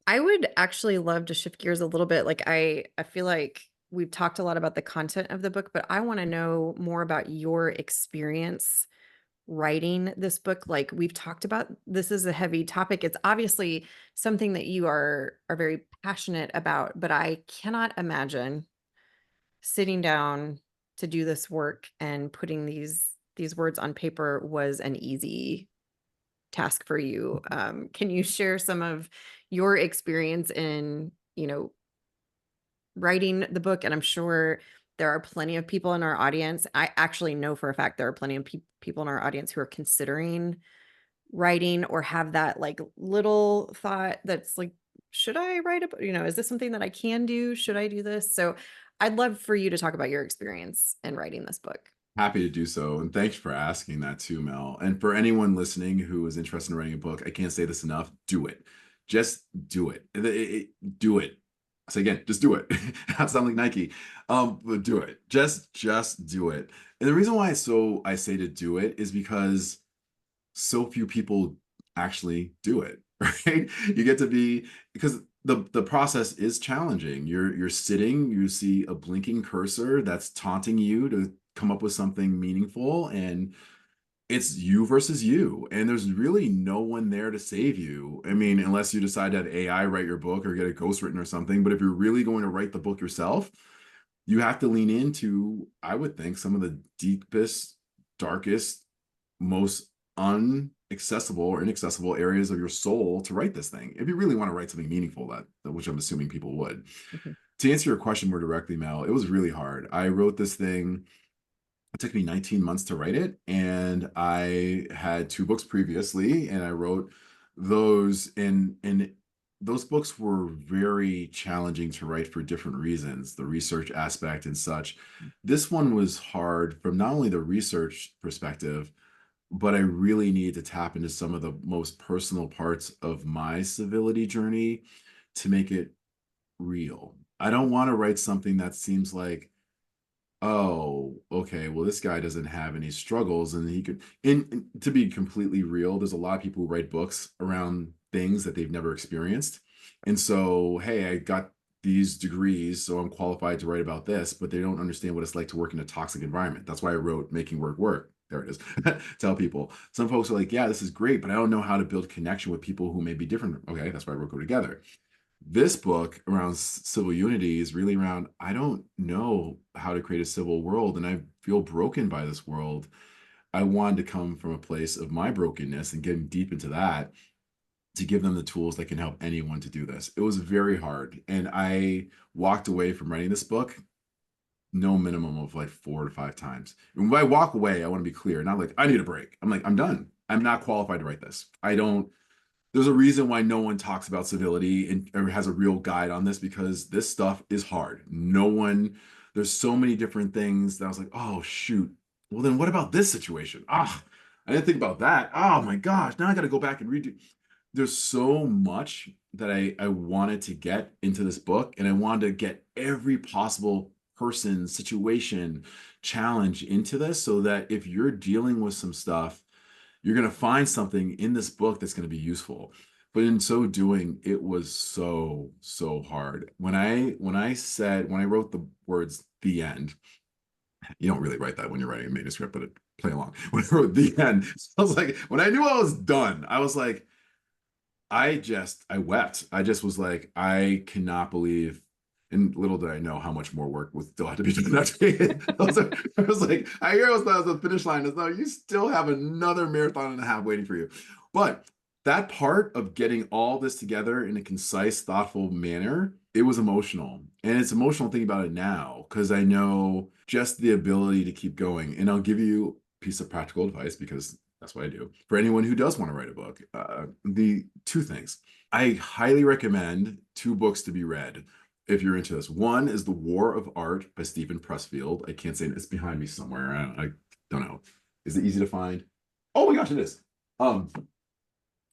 I would actually love to shift gears a little bit. Like I feel like we've talked a lot about the content of the book, but I want to know more about your experience writing this book. Like we've talked about, this is a heavy topic. It's obviously something that you are very passionate about, but I cannot imagine sitting down to do this work and putting these words on paper was an easy task for you. Can you share some of your experience in, writing the book? And I'm sure there are plenty of people in our audience. I actually know for a fact there are plenty of people in our audience who are considering writing, or have that like little thought that's like, should I write a book? Is this something that I can do? Should I do this? So I'd love for you to talk about your experience in writing this book. Happy to do so. And thanks for asking that too, Mel. And for anyone listening who is interested in writing a book, I can't say this enough. Do it. Just do it. Do it. So again, just do it. That sounds like Nike. But do it. Just do it. And the reason why I say to do it is because so few people actually do it, right? You get to be, because the process is challenging. You're sitting, you see a blinking cursor that's taunting you to come up with something meaningful, and it's you versus you, and there's really no one there to save you. I mean, unless you decide to have AI write your book or get a ghostwritten or something. But if you're really going to write the book yourself, you have to lean into, I would think, some of the deepest, darkest, most unaccessible or inaccessible areas of your soul to write this thing. If you really want to write something meaningful, which I'm assuming people would. Mhm. To answer your question more directly, Mel, it was really hard. I wrote this thing. It took me 19 months to write it, and I had 2 books previously, and I wrote those, and those books were very challenging to write for different reasons, the research aspect and such. This one was hard from not only the research perspective, but I really needed to tap into some of the most personal parts of my civility journey to make it real. I don't want to write something that seems like, oh, okay, well, this guy doesn't have any struggles, and he could. And to be completely real, there's a lot of people who write books around things that they've never experienced. And so, hey, I got these degrees, so I'm qualified to write about this, but they don't understand what it's like to work in a toxic environment. That's why I wrote Making Work Work. There it is. Tell people. Some folks are like, yeah, this is great, but I don't know how to build connection with people who may be different. Okay, that's why I wrote Go Together. This book around civil unity is really around, I don't know how to create a civil world, and I feel broken by this world. I wanted to come from a place of my brokenness and getting deep into that to give them the tools that can help anyone to do this. It was very hard. And I walked away from writing this book no minimum of like 4 to 5 times. And when I walk away, I want to be clear, not like I need a break. I'm like, I'm done. I'm not qualified to write this. I don't There's a reason why no one talks about civility and or has a real guide on this, because this stuff is hard. No one, there's so many different things that I was like, oh shoot. Well, then what about this situation? I didn't think about that. Oh my gosh. Now I got to go back and redo. There's so much that I wanted to get into this book, and I wanted to get every possible person, situation, challenge into this, so that if you're dealing with some stuff, you're going to find something in this book that's going to be useful. But in so doing, it was so hard. When I wrote the words "the end," you don't really write that when you're writing a manuscript, but play along. When I wrote "the end," I was like, when I knew I was done, I was like, I wept. I just was like, I cannot believe. And little did I know how much more work was still had to be done after it. I was like, I hear it was the finish line. It's no, you still have another marathon and a half waiting for you. But that part of getting all this together in a concise, thoughtful manner, it was emotional. And it's emotional thinking about it now, because I know just the ability to keep going. And I'll give you a piece of practical advice, because that's what I do. For anyone who does want to write a book, the 2 things. I highly recommend 2 books to be read if you're into this. One is The War of Art by Stephen Pressfield. I can't say it's behind me somewhere. I don't know. Is it easy to find? Oh my gosh, it is. I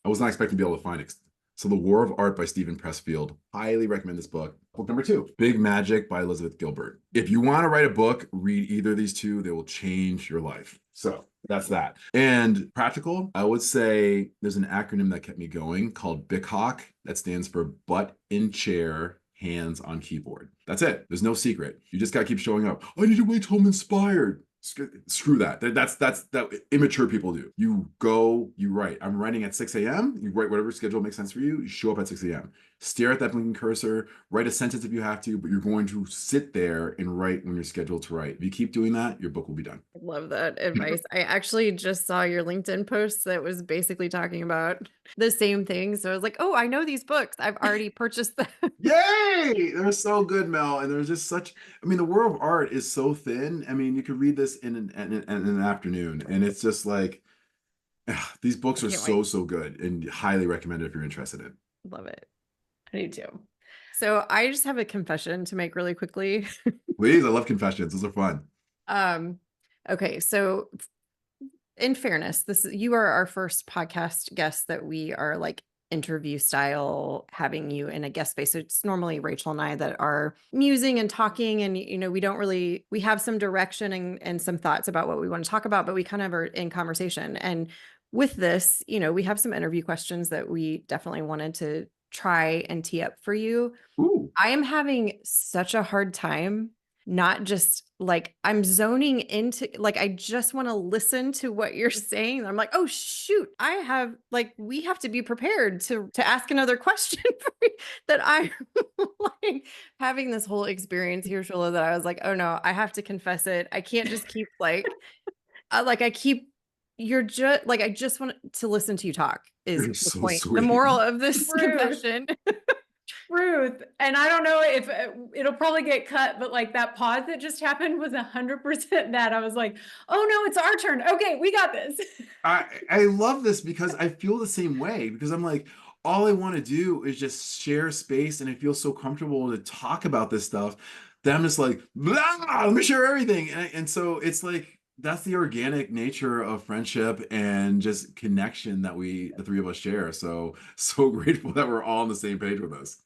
was not expecting to be able to find it. So The War of Art by Stephen Pressfield. Highly recommend this book. Book number 2, Big Magic by Elizabeth Gilbert. If you want to write a book, read either of these 2. They will change your life. So that's that. And practical, I would say there's an acronym that kept me going called BICHOC. That stands for butt in chair, hands on keyboard. That's it. There's no secret. You just got to keep showing up. I need to wait till I'm inspired. Screw that. That's that immature people do. You go, you write. I'm writing at 6 a.m. You write whatever schedule makes sense for you. You show up at 6 a.m. Stare at that blinking cursor, write a sentence if you have to, but you're going to sit there and write when you're scheduled to write. If you keep doing that, your book will be done. I love that advice. I actually just saw your LinkedIn post that was basically talking about the same thing. So I was like, oh, I know these books. I've already purchased them. Yay! They're so good, Mel. And there's just such, I mean, the world of art is so thin. I mean, you could read this in an afternoon, and it's just like, these books I are can't wait. so good, and highly recommend it if you're interested in. Love it. I do too. So I just have a confession to make really quickly. Please, I love confessions. Those are fun. Um, okay, so in fairness, you are our first podcast guest that we are like interview style having you in a guest space. So it's normally Rachel and I that are musing and talking, and we have some direction and some thoughts about what we want to talk about, but we kind of are in conversation. And with this, we have some interview questions that we definitely wanted to try and tee up for you. Ooh. I am having such a hard time not just like I'm zoning into, like, I just want to listen to what you're saying. I'm like, oh shoot, I have, like, we have to be prepared to ask another question for me, that I'm like having this whole experience here, Shola, that I was like, oh no, I have to confess it. I can't just keep like, I keep, you're just like, I just want to listen to you talk is You're the so point. The sweet. moral of this Ruth. confession. Truth. And I don't know if it'll probably get cut, but like that pause that just happened was 100% that. I was like, oh no, it's our turn. Okay, we got this. I love this because I feel the same way, because I'm like, all I want to do is just share space, and I feel so comfortable to talk about this stuff that I'm just like, blah, let me share everything. And so it's like, that's the organic nature of friendship and just connection that the three of us share. So grateful that we're all on the same page with this.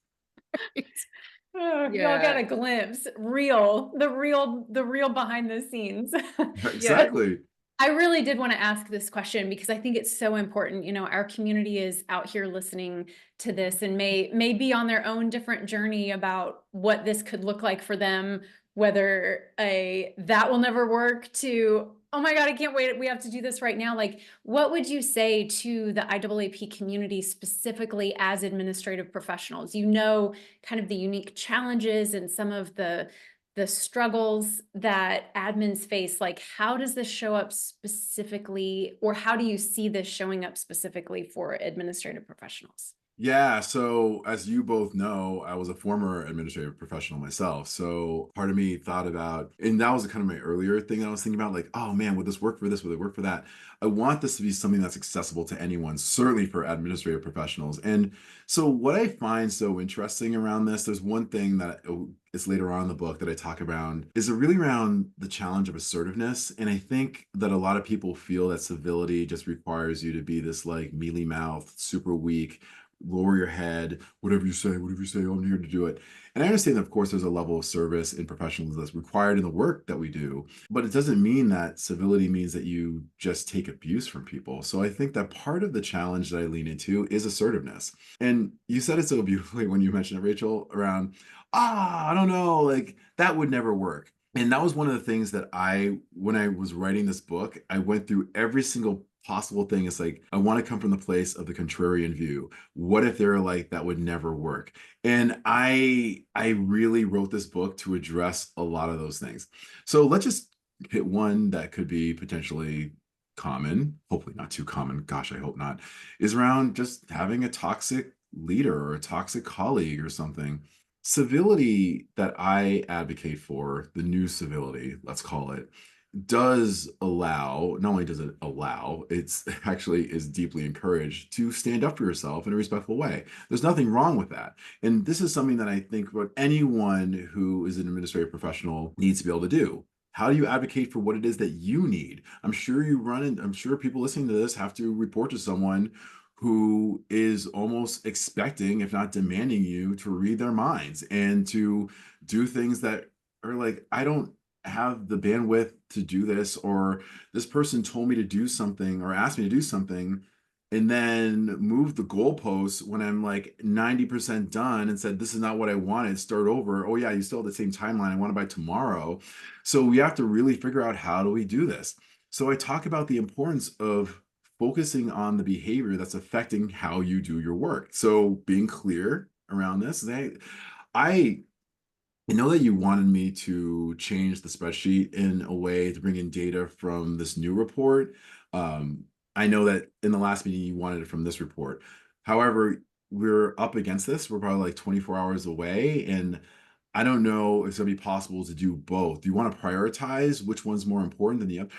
Oh, y'all got Yeah. a glimpse, the real behind the scenes. Yeah. Exactly. I really did want to ask this question because I think it's so important. You know, our community is out here listening to this and may be on their own different journey about what this could look like for them, whether that will never work to, oh my God, I can't wait, we have to do this right now. Like, what would you say to the IAAP community specifically as administrative professionals? You know, kind of the unique challenges and some of the struggles that admins face. Like, how does this show up specifically, or how do you see this showing up specifically for administrative professionals? Yeah, so as you both know, I was a former administrative professional myself. So part of me thought about, and that was kind of my earlier thing that I was thinking about, like, oh man, would this work for this? Would it work for that? I want this to be something that's accessible to anyone, certainly for administrative professionals. And so what I find so interesting around this, there's one thing that is later on in the book that I talk about, is really around the challenge of assertiveness. And I think that a lot of people feel that civility just requires you to be this like mealy mouth, super weak, lower your head, whatever you say, I'm here to do it. And I understand that, of course, there's a level of service in professionalism that's required in the work that we do, but it doesn't mean that civility means that you just take abuse from people. So I think that part of the challenge that I lean into is assertiveness. And you said it so beautifully when you mentioned it, Rachel, around, I don't know, like that would never work. And that was one of the things that when I was writing this book, I went through every single possible thing. It's like, I want to come from the place of the contrarian view. What if they're like, that would never work? And I really wrote this book to address a lot of those things. So let's just hit one that could be potentially common, hopefully not too common, gosh, I hope not, is around just having a toxic leader or a toxic colleague or something. Civility that I advocate for, the new civility, let's call it, does allow, not only does it allow, it's actually is deeply encouraged to stand up for yourself in a respectful way. There's nothing wrong with that. And this is something that I think what anyone who is an administrative professional needs to be able to do. How do you advocate for what it is that you need? I'm sure I'm sure people listening to this have to report to someone who is almost expecting, if not demanding you to read their minds and to do things that are like, I don't have the bandwidth to do this, or this person told me to do something or asked me to do something and then move the goalposts when I'm like 90% done and said, this is not what I wanted, start over. Oh yeah, you still have the same timeline. I want it by tomorrow. So we have to really figure out, how do we do this? So I talk about the importance of focusing on the behavior that's affecting how you do your work. So being clear around this, I know that you wanted me to change the spreadsheet in a way to bring in data from this new report. Um, I know that in the last meeting you wanted it from this report. However, we're up against this. We're probably like 24 hours away, and I don't know if it's going to be possible to do both. Do you want to prioritize which one's more important than the other?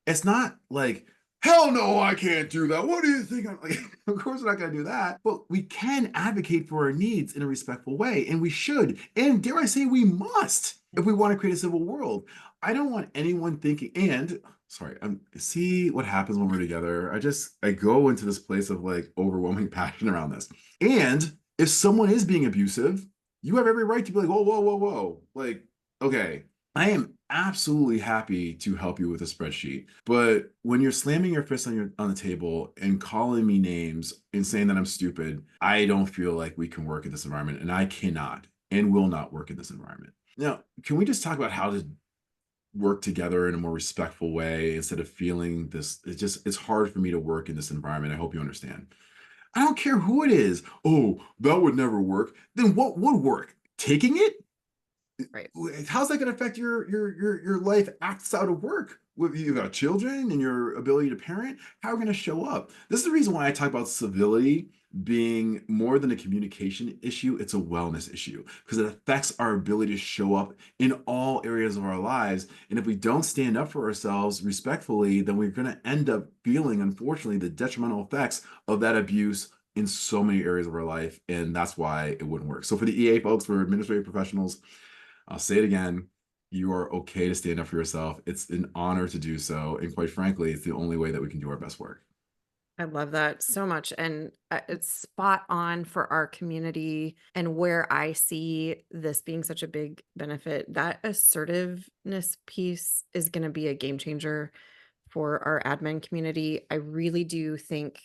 It's not like, hell no, I can't do that. What do you think? I'm like, of course we're not going to do that. But we can advocate for our needs in a respectful way, and we should. And dare I say, we must, if we want to create a civil world. I don't want anyone thinking, and sorry, see what happens when we're together. I go into this place of like overwhelming passion around this. And if someone is being abusive, you have every right to be like, whoa, whoa, whoa, whoa. Like, okay, I am absolutely happy to help you with a spreadsheet. But when you're slamming your fist on the table and calling me names and saying that I'm stupid, I don't feel like we can work in this environment, and I cannot and will not work in this environment. Now, can we just talk about how to work together in a more respectful way instead of feeling this? It's hard for me to work in this environment. I hope you understand. I don't care who it is. Oh, that would never work. Then what would work? Taking it? Right. How's that going to affect your life outside of work? With you got children and your ability to parent, how are we going to show up? This is the reason why I talk about civility being more than a communication issue. It's a wellness issue because it affects our ability to show up in all areas of our lives. And if we don't stand up for ourselves respectfully, then we're going to end up feeling, unfortunately, the detrimental effects of that abuse in so many areas of our life. And that's why it wouldn't work. So for the EA folks, for administrative professionals, I'll say it again. You are okay to stand up for yourself. It's an honor to do so. And quite frankly, it's the only way that we can do our best work. I love that so much. And it's spot on for our community and where I see this being such a big benefit. That assertiveness piece is going to be a game changer for our admin community. I really do think,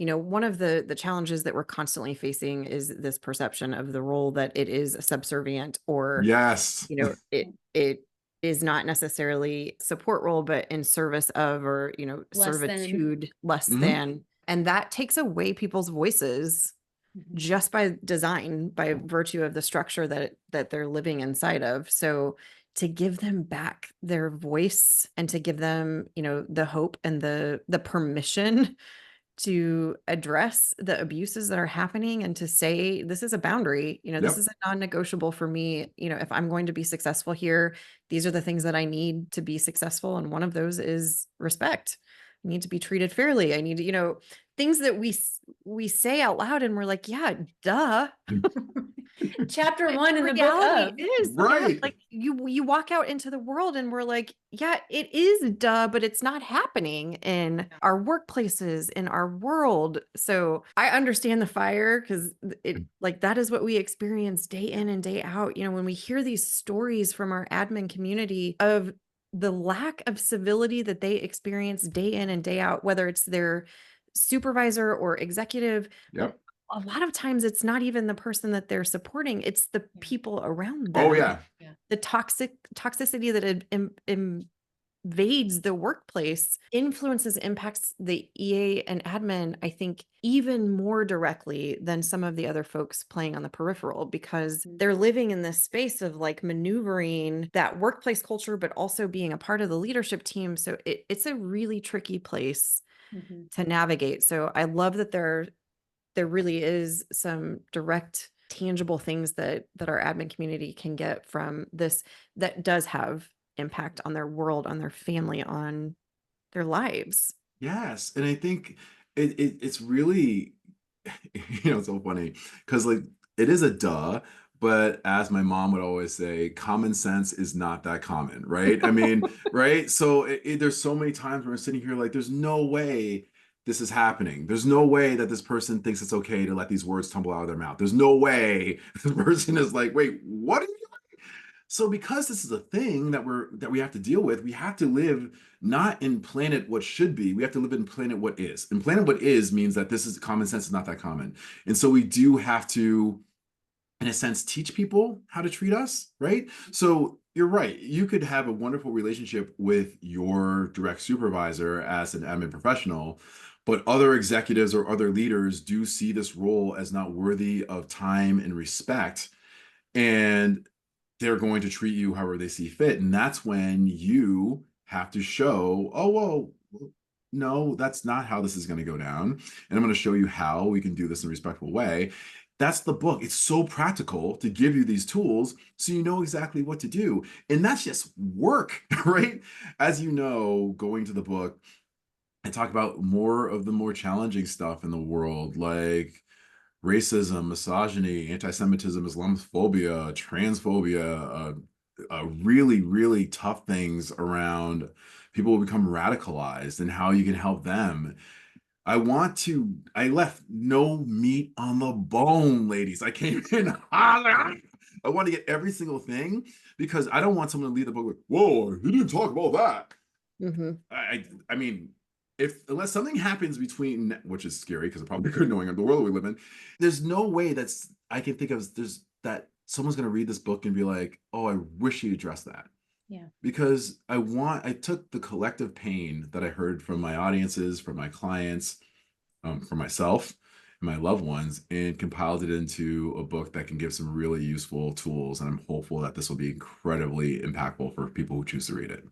one of the challenges that we're constantly facing is this perception of the role that it is subservient, or Yes. it is not necessarily support role, but in service of, or, Less than. servitude less Mhm. than. And that takes away people's voices Mhm. just by design, by virtue of the structure that they're living inside of. So to give them back their voice and to give them, the hope and the permission to address the abuses that are happening and to say, this is a boundary, this Yep. is a non-negotiable for me. If I'm going to be successful here, these are the things that I need to be successful. And one of those is respect. I need to be treated fairly. I need to, things that we say out loud and we're like, yeah, duh. Chapter But one in the book reality of. is, yeah, Right. like you walk out into the world and we're like, yeah, it is duh, but it's not happening in our workplaces, in our world. So I understand the fire because it like that is what we experience day in and day out. When we hear these stories from our admin community of the lack of civility that they experience day in and day out, whether it's their supervisor or executive, but Yep. a lot of times it's not even the person that they're supporting, it's the people around Oh them. yeah. Yeah. The toxicity that invades the workplace influences, impacts the EA and admin, I think, even more directly than some of the other folks playing on the peripheral, because they're living in this space of like maneuvering that workplace culture, but also being a part of the leadership team. So it's a really tricky place Mhm. to navigate. So I love that there really is some direct tangible things that our admin community can get from this that does have impact on their world, on their family, on their lives. Yes. And I think it's really, it's so funny because like it is a duh, but as my mom would always say, common sense is not that common, right? I mean, right? So there's so many times where we're sitting here like, there's no way this is happening. There's no way that this person thinks it's okay to let these words tumble out of their mouth. There's no way the person is like, wait, what are you? So because this is a thing that we have to deal with, we have to live not in planet what should be. We have to live in planet what is. And planet what is means that this is common sense is not that common. And so we do have to, in a sense, teach people how to treat us, right? So you're right. You could have a wonderful relationship with your direct supervisor as an admin professional, but other executives or other leaders do see this role as not worthy of time and respect. And they're going to treat you however they see fit. And that's when you have to show, oh, well, no, that's not how this is going to go down. And I'm going to show you how we can do this in a respectful way. That's the book. It's so practical to give you these tools so you know exactly what to do. And that's just work, right? As you know, going to the book, I talk about more of the more challenging stuff in the world, like racism, misogyny, anti-Semitism, Islamophobia, transphobia, really, really tough things around people who become radicalized and how you can help them. I left no meat on the bone, ladies. I came in hot. I want to get every single thing because I don't want someone to leave the book with, whoa, he didn't talk about that. Hmm. I mean, if unless something happens between, which is scary because it probably could knowing the world we live in, there's no way that's I can think of there's that someone's going to read this book and be like, oh, I wish you addressed that. Yeah. Because I took the collective pain that I heard from my audiences, from my clients, from myself and my loved ones, and compiled it into a book that can give some really useful tools. And I'm hopeful that this will be incredibly impactful for people who choose to read it.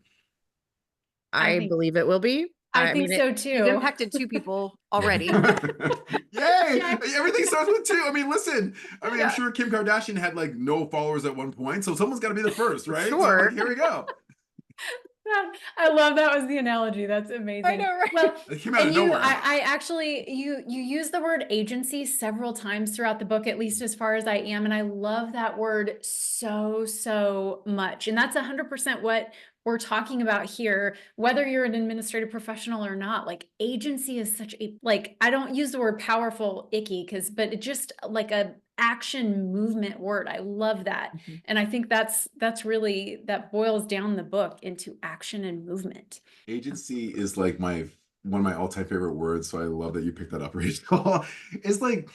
I I think believe it will be. I think so You've too. impacted 2 people already. Yay! Check. Everything starts with 2. I mean, listen, I mean, I'm Yeah. sure Kim Kardashian had like no followers at one point, so someone's got to be the first, right? So Sure. like, here we go. I love that was the analogy. That's I amazing. know, right? Well, It came out and of you, nowhere. I actually, you use the word agency several times throughout the book, at least as far as I am. And I love that word so, so much. And that's 100% what we're talking about here, whether you're an administrative professional or not. Like agency is such a, like, I don't use the word powerful, icky, but it just like a action movement word. I love that. And I think that's really, that boils down the book into action and movement. Agency is like one of my all-time favorite words, so I love that you picked that up, Rachel. It's like,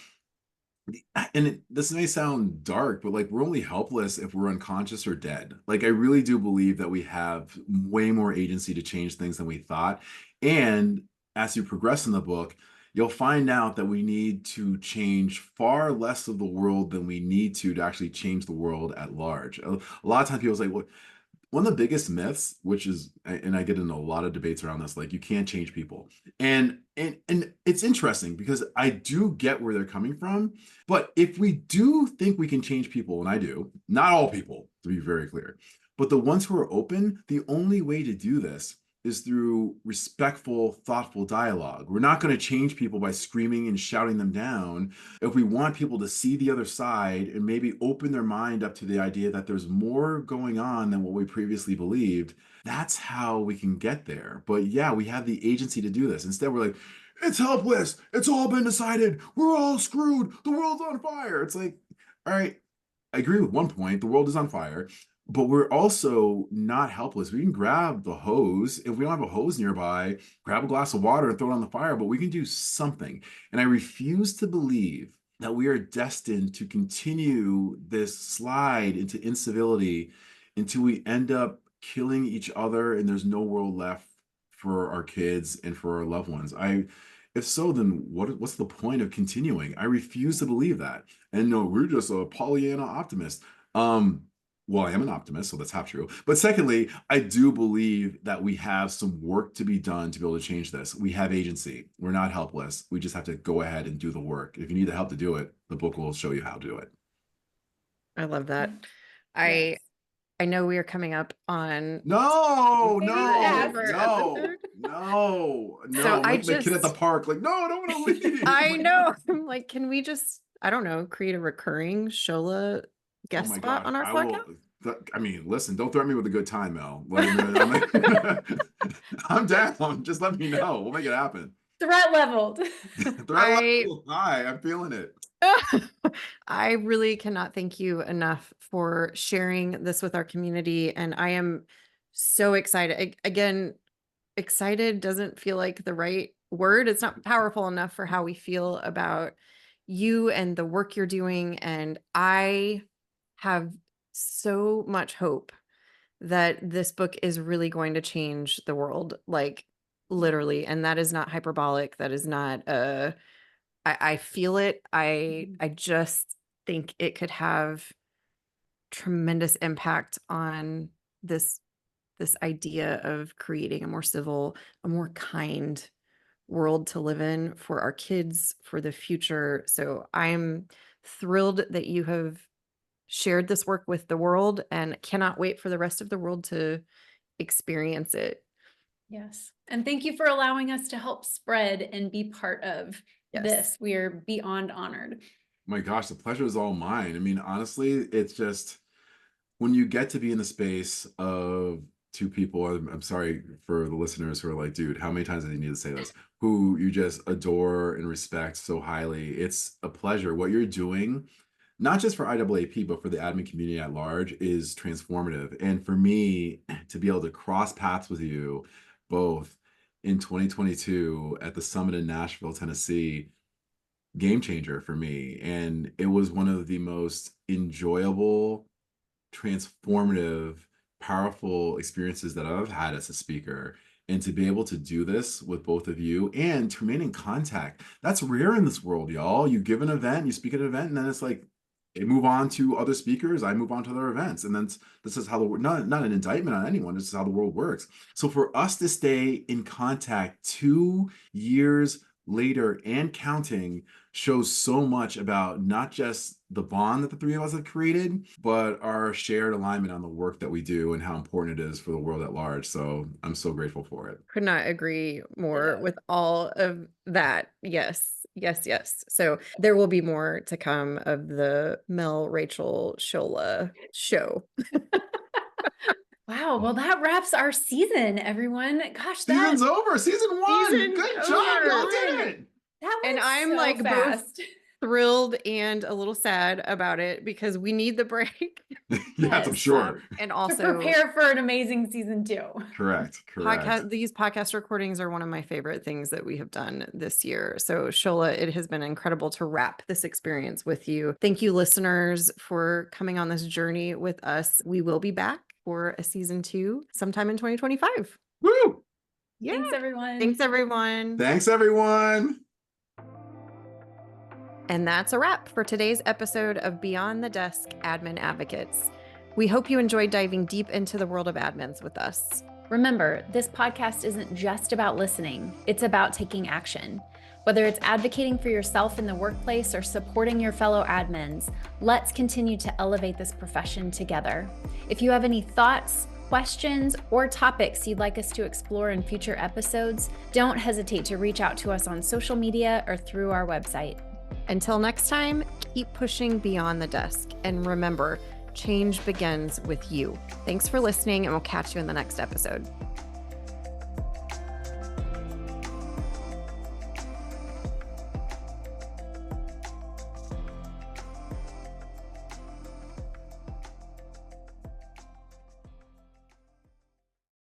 this may sound dark, but like we're only helpless if we're unconscious or dead. Like I really do believe that we have way more agency to change things than we thought. And as you progress in the book, you'll find out that we need to change far less of the world than we need to actually change the world at large. A lot of times people say, well, one of the biggest myths, which is, and I get in a lot of debates around this, like you can't change people. And it's interesting because I do get where they're coming from. But if we do think we can change people, and I do, not all people, to be very clear, but the ones who are open, the only way to do this is through respectful, thoughtful dialogue. We're not going to change people by screaming and shouting them down. If we want people to see the other side and maybe open their mind up to the idea that there's more going on than what we previously believed, that's how we can get there. But yeah, we have the agency to do this. Instead, we're like, it's helpless. It's all been decided. We're all screwed. The world's on fire. It's like, all right, I agree with one point. The world is on fire, but we're also not helpless. We can grab the hose. If we don't have a hose nearby, grab a glass of water and throw it on the fire, but we can do something. And I refuse to believe that we are destined to continue this slide into incivility until we end up killing each other and there's no world left for our kids and for our loved ones. If so, then what's the point of continuing? I refuse to believe that. And no, we're just a Pollyanna optimist. Well, I am an optimist, so that's half true. But secondly, I do believe that we have some work to be done to be able to change this. We have agency. We're not helpless. We just have to go ahead and do the work. If you need the help to do it, the book will show you how to do it. I love that. Yes. I know we are coming up on No, Maybe no, yes. no, no, no. So I'm like the kid at the park, like, no, I don't want to leave. I know. I'm like, can we just, I don't know, create a recurring Shola Oh guest my spot gosh, on our I podcast? will. I mean, listen, don't threaten me with a good time, Mel. I'm, like, I'm down. Just let me know. We'll make it happen. Threat leveled. Threat level high. I'm feeling it. I really cannot thank you enough for sharing this with our community. And I am so excited. Again, excited doesn't feel like the right word. It's not powerful enough for how we feel about you and the work you're doing. And I have so much hope that this book is really going to change the world, like literally. And that is not hyperbolic. That is not I feel it. I just think it could have tremendous impact on this idea of creating a more civil, a more kind world to live in for our kids, for the future. So I'm thrilled that you have shared this work with the world and cannot wait for the rest of the world to experience it. Yes. And thank you for allowing us to help spread and be part of this. We are beyond honored. My gosh, the pleasure is all mine. I mean, honestly, it's just when you get to be in the space of 2 people, I'm sorry for the listeners who are like, dude, how many times do you need to say this? Who you just adore and respect so highly. It's a pleasure. What you're doing, not just for IAAP, but for the admin community at large, is transformative. And for me to be able to cross paths with you both in 2022 at the summit in Nashville, Tennessee, game changer for me. And it was one of the most enjoyable, transformative, powerful experiences that I've had as a speaker. And to be able to do this with both of you and to remain in contact, that's rare in this world, y'all. You give an event, you speak at an event, and then it's like, they move on to other speakers, I move on to other events. And then this is how the world, not an indictment on anyone, this is how the world works. So for us to stay in contact 2 years later and counting shows so much about not just the bond that the three of us have created, but our shared alignment on the work that we do and how important it is for the world at large. So I'm so grateful for it. Could not agree more with all of that. Yes. Yes, yes. So there will be more to come of the Mel, Rachel, Shola show. Wow. Well, that wraps our season, everyone. Gosh, Season's over. Season 1. Season's Good job. over. Y'all did it. that And went I'm so like both fast. thrilled and a little sad about it because we need the break. Yes, I'm sure. And To also prepare for an amazing season 2. Correct. these podcast recordings are one of my favorite things that we have done this year. So Shola, it has been incredible to wrap this experience with you. Thank you, listeners, for coming on this journey with us. We will be back for a season 2 sometime in 2025. Woo! Yeah. Thanks, everyone. Thanks, everyone. Thanks, everyone. And that's a wrap for today's episode of Beyond the Desk Admin Advocates. We hope you enjoyed diving deep into the world of admins with us. Remember, this podcast isn't just about listening, it's about taking action. Whether it's advocating for yourself in the workplace or supporting your fellow admins, let's continue to elevate this profession together. If you have any thoughts, questions, or topics you'd like us to explore in future episodes, don't hesitate to reach out to us on social media or through our website. Until next time, keep pushing beyond the desk. And remember, change begins with you. Thanks for listening, and we'll catch you in the next episode.